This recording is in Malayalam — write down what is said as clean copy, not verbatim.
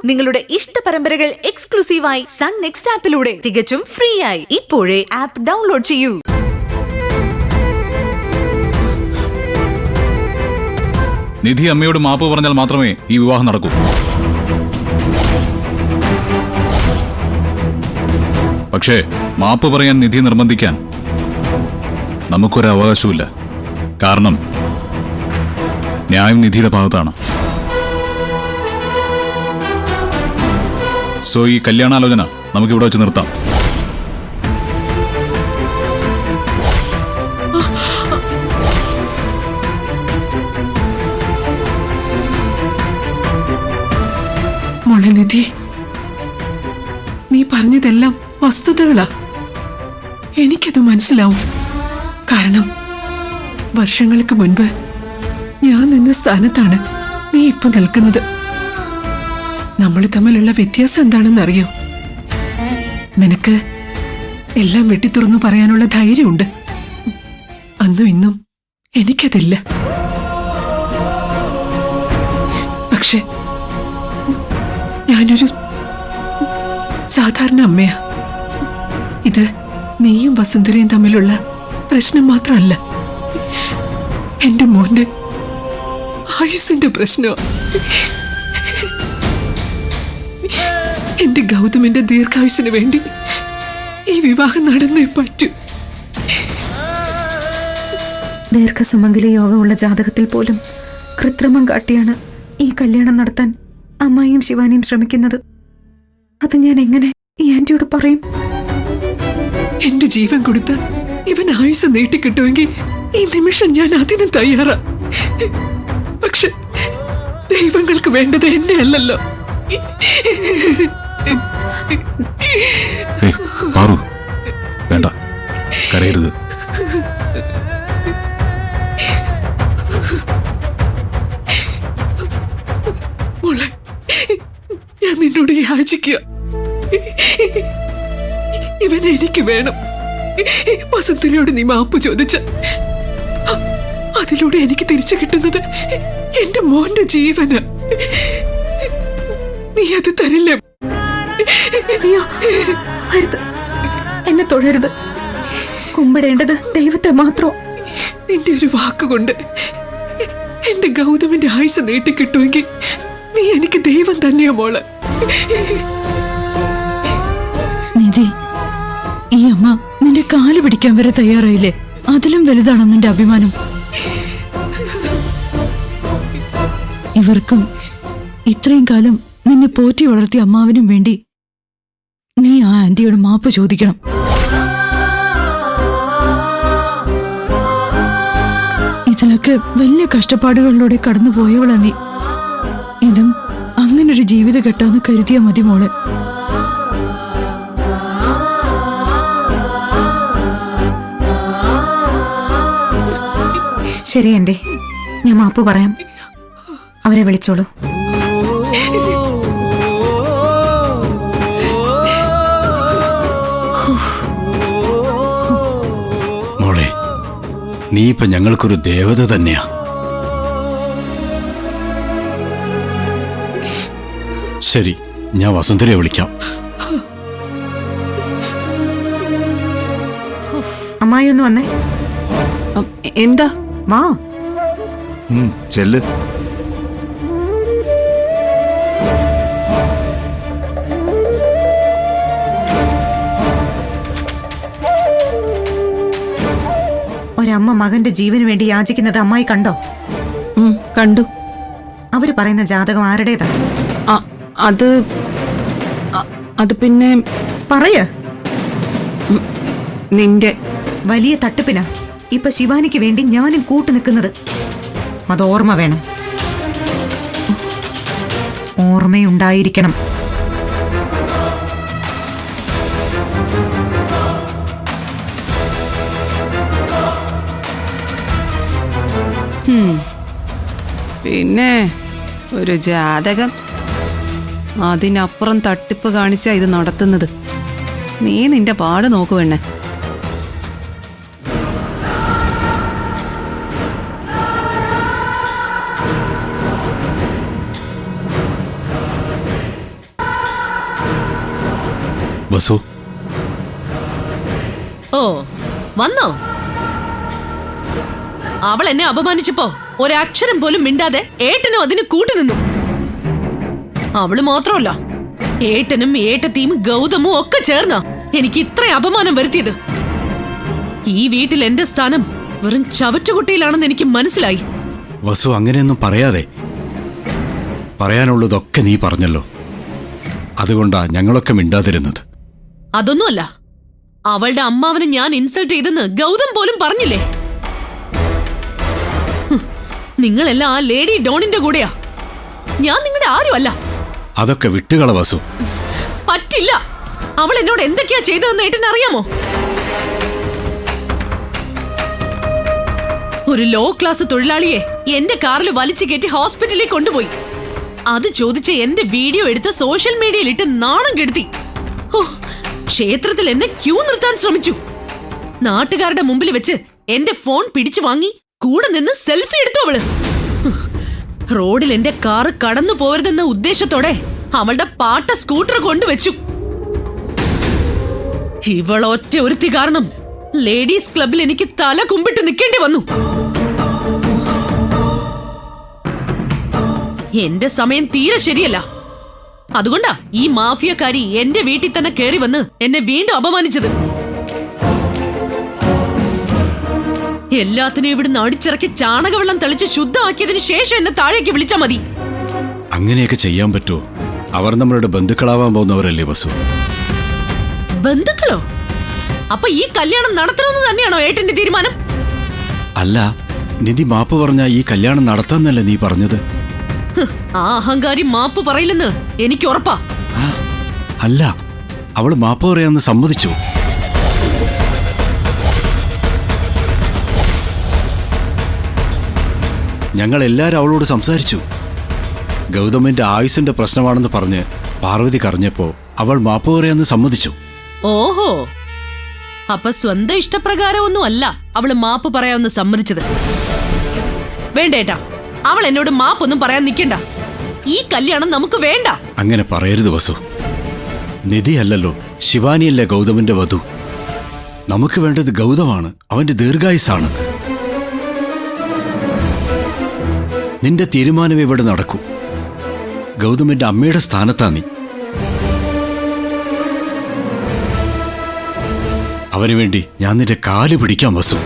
നിങ്ങളുടെ ഇഷ്ട പരമ്പരകൾ എക്സ്ക്ലൂസീവായി സൺ നെക്സ്റ്റ് ആപ്പിലൂടെ തികച്ചും ഫ്രീ ആയി ഇപ്പോഴേ ആപ്പ് ഡൗൺലോഡ് ചെയ്യൂ. നിധി അമ്മയോട് മാപ്പ് പറഞ്ഞാൽ മാത്രമേ ഈ വിവാഹം നടക്കൂ. പക്ഷേ മാപ്പ് പറയാൻ നിധി നിർബന്ധിക്കാൻ നമുക്കൊരു അവകാശവുമില്ല. കാരണം ന്യായം നിധിയുടെ ഭാഗത്താണ്. സോ ഈ കല്യാണാലോചന നമുക്കിവിടെ വെച്ച് നിർത്താം. മോളെ നിധി, നീ പറഞ്ഞതെല്ലാം വസ്തുതകളാ. എനിക്കത് മനസ്സിലാവും. കാരണം വർഷങ്ങൾക്ക് മുൻപ് ഞാൻ നിന്ന സ്ഥാനത്താണ് നീ ഇപ്പൊ നിൽക്കുന്നത്. നമ്മൾ തമ്മിലുള്ള വ്യത്യാസം എന്താണെന്നറിയോ? നിനക്ക് എല്ലാം വെട്ടിത്തുറന്നു പറയാനുള്ള ധൈര്യമുണ്ട്. അന്നും ഇന്നും എനിക്കതില്ല. പക്ഷെ ഞാനൊരു സാധാരണ അമ്മയാ. ഇത് നീയും വസുന്ധരയും തമ്മിലുള്ള പ്രശ്നം മാത്രമല്ല, എന്റെ മോന്റെ ആയുസിന്റെ പ്രശ്നമാണ്. എന്റെ ഗൗതമിന്റെ ദീർഘായുസിന് വേണ്ടി ഈ വിവാഹം നടന്നേ പറ്റൂ. ദീർഘസുമംഗലി യോഗമുള്ള ജാതകത്തിൽ പോലും കൃത്രിമം കാട്ടിയാണ് ഈ കല്യാണം നടത്താൻ അമ്മായിയും ശിവാനിയും ശ്രമിക്കുന്നത്. അത് ഞാൻ എങ്ങനെ ഈ ആന്റിയോട് പറയും? എന്റെ ജീവൻ കൊടുത്ത് ഇവൻ ആയുസ് നീട്ടിക്കിട്ടുമെങ്കിൽ ഈ നിമിഷം ഞാൻ അതിന് തയ്യാറാ. പക്ഷെ ദൈവങ്ങൾക്ക് വേണ്ടത് എന്നെ അല്ലല്ലോ. വേണ്ട, കരയരുത്. മോളെ, ഞാൻ നിന്നോട് യാചിക്കുക. ഇവനെ എനിക്ക് വേണം. വസുന്ധരയോട് നീ മാപ്പ് ചോദിച്ച അതിലൂടെ എനിക്ക് തിരിച്ചു കിട്ടുന്നത് എന്റെ മോന്റെ ജീവന്. നീ അത് തരില്ല. അയ്യോ, അരുത്, എന്നെ തൊഴരുത്. കുമ്പിടേണ്ടത് ദൈവത്തെ മാത്രം. നിന്റെ ഒരു വാക്കുകൊണ്ട് എന്റെ ഗൗതമിന്റെ ആയുസ് നീട്ടിക്കിട്ടുമെങ്കിൽ നീ എനിക്ക് ദൈവം തന്നെയാ മോളെ. നിധി, ഈ അമ്മ നിന്റെ കാല് പിടിക്കാൻ വരെ തയ്യാറായില്ലേ? അതിലും വലുതാണോ നിന്റെ അഭിമാനം? ഇവർക്കും ഇത്രയും കാലം നിന്നെ പോറ്റി വളർത്തിയ അമ്മാവിനും വേണ്ടി നീ ആ ആന്റിയോട് മാപ്പ് ചോദിക്കണം. ഇതിലൊക്കെ വലിയ കഷ്ടപ്പാടുകളിലൂടെ കടന്നു പോയവളാ നീ. ഇതും അങ്ങനൊരു ജീവിതഘട്ടാന്ന് കരുതിയാ മതി മോളെ. ശരി ആന്റി, ഞാൻ മാപ്പ് പറയാം. അവരെ വിളിച്ചോളൂ. മോളെ, നീ ഇപ്പൊ ഞങ്ങൾക്കൊരു ദേവത തന്നെയാ. ശരി, ഞാൻ വസുന്ധരയെ വിളിക്കാം. അമ്മായി ഒന്ന് വന്നേ. എന്താ? വാ. ചെല്ല്. ഒരമ്മ മകന്റെ ജീവന് വേണ്ടി യാചിക്കുന്നത് അമ്മായി കണ്ടോ? കണ്ടു. അവര് പറയുന്ന ജാതകം ആരുടേതാ? അത് പിന്നെ പറയ. നിന്റെ വലിയ തട്ടിപ്പിനാ ഇപ്പൊ ശിവാനിക്ക് വേണ്ടി ഞാനും കൂട്ടു നിൽക്കുന്നത്. അത് ഓർമ്മ വേണം. ഓർമ്മയുണ്ടായിരിക്കണം. പിന്നെ ഒരു ജാതകം, അതിനപ്പുറം തട്ടിപ്പ് കാണിച്ചാ ഇത് നടത്തുന്നത്. നീ നിന്റെ പാട് നോക്കുവെണ്ണേ. വസു, ഓ വന്നോ? അവൾ എന്നെ അപമാനിച്ചപ്പോ ഒരക്ഷരം പോലും മിണ്ടാതെ ഏട്ടനും അതിന് കൂട്ടുനിന്നു. അവള് മാത്രമല്ല, ഏട്ടനും ഏട്ടത്തിയും ഗൗതമും ഒക്കെ ചേർന്ന എനിക്ക് ഇത്ര അപമാനം വരുത്തിയത്. ഈ വീട്ടിൽ എന്റെ സ്ഥാനം വെറും ചവറ്റുകുട്ടിയിലാണെന്ന് എനിക്ക് മനസ്സിലായി. വസു അങ്ങനെയൊന്നും പറയാതെ. പറയാനുള്ളതൊക്കെ നീ പറഞ്ഞല്ലോ. അതുകൊണ്ടാ ഞങ്ങളൊക്കെ മിണ്ടാതിരുന്നത്. അതൊന്നുമല്ല, അവളുടെ അമ്മാവനെ ഞാൻ ഇൻസൾട്ട് ചെയ്തെന്ന് ഗൗതം പോലും പറഞ്ഞില്ലേ? നിങ്ങളെല്ലാം ആ ലേഡി ഡോണിന്റെ കൂടെയാ. ഞാൻ നിങ്ങളുടെ ആരുമല്ല. അതൊക്കെ വിട്ടുകള വസു. പറ്റില്ല. അവൾ എന്നോട് എന്തൊക്കെയാ ചെയ്തതെന്ന് ഏട്ടന് അറിയാമോ? ഒരു ലോ ക്ലാസ് തൊഴിലാളിയെ എന്റെ കാറിൽ വലിച്ചു കയറ്റി ഹോസ്പിറ്റലിൽ കൊണ്ടുപോയി. അത് ചോദിച്ച് എന്റെ വീഡിയോ എടുത്ത് സോഷ്യൽ മീഡിയയിൽ ഇട്ട് നാണം കെടുത്തി. ക്ഷേത്രത്തിൽ എന്നെ ക്യൂ നിർത്താൻ ശ്രമിച്ചു. നാട്ടുകാരുടെ മുമ്പിൽ വെച്ച് എന്റെ ഫോൺ പിടിച്ചു വാങ്ങി കൂടെ നിന്ന് സെൽഫി എടുത്തു അവള്. റോഡിൽ എന്റെ കാറ് കടന്നു പോരുതെന്ന ഉദ്ദേശത്തോടെ അവളുടെ പാട്ട സ്കൂട്ടർ കൊണ്ടുവച്ചു. ഇവളൊറ്റ ഒരുത്തി കാരണം ലേഡീസ് ക്ലബിൽ എനിക്ക് തല കുമ്പിട്ട് നിൽക്കേണ്ടി വന്നു. എന്റെ സമയം തീരെ ശരിയല്ല. അതുകൊണ്ടാ ഈ മാഫിയക്കാരി എന്റെ വീട്ടിൽ തന്നെ കയറി വന്ന് എന്നെ വീണ്ടും അപമാനിച്ചത്. എല്ലാത്തിനും ഇവിടുന്ന് അടിച്ചിറക്കി ചാണകവെള്ളം തെളിച്ച് ശുദ്ധമാക്കിയതിനു ശേഷം എന്നെ താഴേക്ക് വിളിച്ചാ മതി. അങ്ങനെയൊക്കെ ചെയ്യാൻ പറ്റുമോ? അവർ നമ്മളുടെ ബന്ധുക്കളാവാൻ പോകുന്നവരല്ലേ വസു. ബന്ധുക്കളോ? അപ്പൊ ഈ കല്യാണം നടത്തണമെന്ന് തന്നെയാണോ ഏട്ടന്റെ തീരുമാനം? അല്ല, നിധി മാപ്പ് പറഞ്ഞ ഈ കല്യാണം നടത്താന്നല്ലേ നീ പറഞ്ഞത്? ആ അഹങ്കാരി മാപ്പ് പറയില്ലെന്ന് എനിക്ക് ഉറപ്പാ. അല്ല, അവള് മാപ്പ് പറയാന്ന് സമ്മതിച്ചു. ഞങ്ങൾ എല്ലാരും അവളോട് സംസാരിച്ചു. ഗൗതമിന്റെ ആയുസിന്റെ പ്രശ്നമാണെന്ന് പറഞ്ഞ് പാർവതി കരഞ്ഞപ്പോ അവൾ മാപ്പ് പറയാന്ന് സമ്മതിച്ചു. ഓഹോ, അപ്പൊ സ്വന്തം ഇഷ്ടപ്രകാരമൊന്നും അല്ല അവള് മാപ്പ് പറയാമെന്ന് സമ്മതിച്ചത്. വേണ്ടേട്ടാ, അവൾ എന്നോട് മാപ്പൊന്നും പറയാൻ നിൽക്കണ്ട. ഈ കല്യാണം നമുക്ക് വേണ്ട. അങ്ങനെ പറയരുത് വസു. നിധി അല്ലല്ലോ, ശിവാനിയല്ലേ ഗൗതമിന്റെ വധു. നമുക്ക് വേണ്ടത് ഗൗതമാണ്, അവന്റെ ദീർഘായുസാണ്. നിന്റെ തീരുമാനം ഇവിടെ നടക്കൂ. ഗൗതമിന്റെ അമ്മയുടെ സ്ഥാനത്താ നീ. അവന് വേണ്ടി ഞാൻ നിന്റെ കാല് പിടിക്കാം വസു.